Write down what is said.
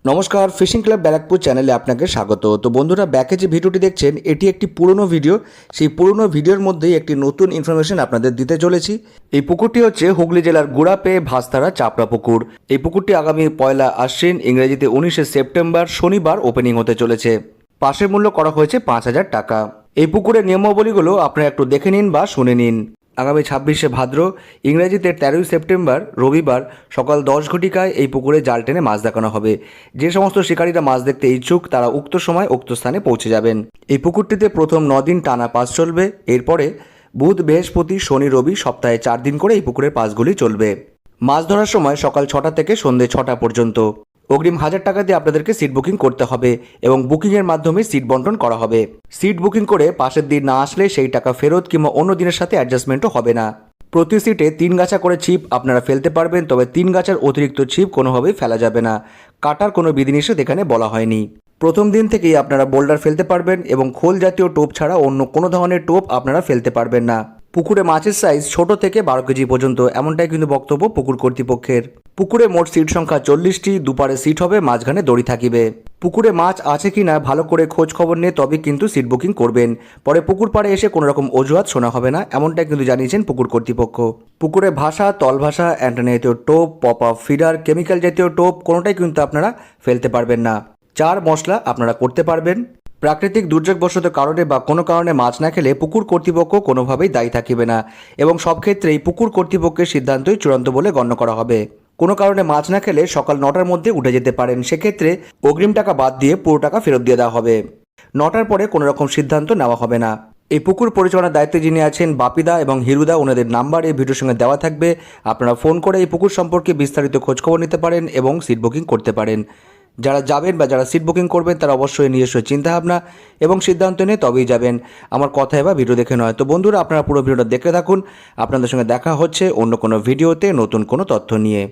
নমস্কার, fishing club Barrackpore চ্যানেলে আপনাকে স্বাগত। তো বন্ধুরা, ব্যাকে যে ভিডিওটি দেখছেন এটি একটি পুরনো ভিডিও। সেই পুরনো ভিডিওর মধ্যেই একটি নতুন ইনফরমেশন আপনাদের দিতে চলেছি। এই পুকুরটি হচ্ছে হুগলি জেলার গুড়াপে ভাস্তারা চাপড়া পুকুর। এই পুকুরটি আগামী 1 আশ্বিন, ইংরেজিতে 19 সেপ্টেম্বর শনিবার ওপেনিং হতে চলেছে। পাশের মূল্য করা হয়েছে 5,000 টাকা। এই পুকুরের নিয়মাবলীগুলো আপনারা একটু দেখে নিন বা শুনে নিন। আগামী 26শে ভাদ্র, ইংরেজিতে 13ই সেপ্টেম্বর রবিবার সকাল 10 ঘটিকায় এই পুকুরে জাল টেনে মাছ দেখানো হবে। যে সমস্ত শিকারীরা মাছ দেখতে ইচ্ছুক তারা উক্ত সময় উক্ত স্থানে পৌঁছে যাবেন। এই পুকুরটিতে প্রথম 9 দিন টানা পাস চলবে। এরপরে বুধ, বৃহস্পতি, শনি, রবি সপ্তাহে 4 দিন করে এই পুকুরের পাসগুলি চলবে। মাছ ধরার সময় সকাল 6টা থেকে সন্ধ্যে 6টা পর্যন্ত। অগ্রিম 1,000 টাকা দিয়ে আপনাদেরকে সিট বুকিং করতে হবে এবং বুকিংয়ের মাধ্যমে সিট বন্টন করা হবে। সিট বুকিং করে পাশের দিন না আসলে সেই টাকা ফেরত কিংবা অন্য দিনের সাথে অ্যাডজাস্টমেন্টও হবে না। প্রতি সিটে 3 গাছা করে ছিপ আপনারা ফেলতে পারবেন, তবে 3 গাছার অতিরিক্ত ছিপ কোনোভাবেই ফেলা যাবে না। কাটার কোনো বিধিনিষেধ এখানে বলা হয়নি। প্রথম দিন থেকেই আপনারা বোল্ডার ফেলতে পারবেন এবং খোল জাতীয় টোপ ছাড়া অন্য কোনো ধরনের টোপ আপনারা ফেলতে পারবেন না। পুকুরে মাছের সাইজ ছোট থেকে 12 কেজি পর্যন্ত, এমনটাই কিন্তু বক্তব্য পুকুর কর্তৃপক্ষের। পুকুরে মোট সিট সংখ্যা 40টি, দুপারে সিট হবে, মাঝখানে দড়ি থাকিবে। পুকুরে মাছ আছে কিনা ভালো করে খোঁজ খবর নিয়ে তবে কিন্তু সিট বুকিং করবেন। পরে পুকুর পাড়ে এসে কোনো রকম অজুহাত শোনা হবে না, এমনটাই কিন্তু জানিয়েছেন পুকুর কর্তৃপক্ষ। পুকুরে ভাষা, তল ভাষা, অ্যান্টেনা জাতীয় টোপ, পপ আপ ফিডার, কেমিক্যাল জাতীয় টোপ কোনোটাই কিন্তু আপনারা ফেলতে পারবেন না। 4 মশলা আপনারা করতে পারবেন। প্রাকৃতিক দুর্যোগবশত কারণে বা কোনো কারণে মাছ না খেলে পুকুর কর্তৃপক্ষ কোনোভাবেই দায়ী থাকিবে না এবং সব ক্ষেত্রেই পুকুর কর্তৃপক্ষের সিদ্ধান্তই চূড়ান্ত বলে গণ্য করা হবে। কোনো কারণে মাছ না খেলে সকাল 9টার মধ্যে উঠে যেতে পারেন, সেক্ষেত্রে অগ্রিম টাকা বাদ দিয়ে পুরো টাকা ফেরত দিয়ে দেওয়া হবে। 9টার পরে কোনো রকম সিদ্ধান্ত নেওয়া হবে না। এই পুকুর পরিচালনার দায়িত্বে যিনি আছেন বাপিদা এবং হিরুদা, ওনাদের নাম্বার এই ভিডিওর সঙ্গে দেওয়া থাকবে। আপনারা ফোন করে এই পুকুর সম্পর্কে বিস্তারিত খোঁজখবর নিতে পারেন এবং সিট বুকিং করতে পারেন। যারা যাবেন বা যারা সিট বুকিং করবেন তারা অবশ্যই নিজস্ব চিন্তাভাবনা এবং সিদ্ধান্ত নিয়ে তবেই যাবেন, আমার কথায় বা ভিডিও দেখে নয়। তো বন্ধুরা, আপনারা পুরো ভিডিওটা দেখতে থাকুন। আপনাদের সঙ্গে দেখা হচ্ছে অন্য কোনো ভিডিওতে নতুন কোনো তথ্য নিয়ে।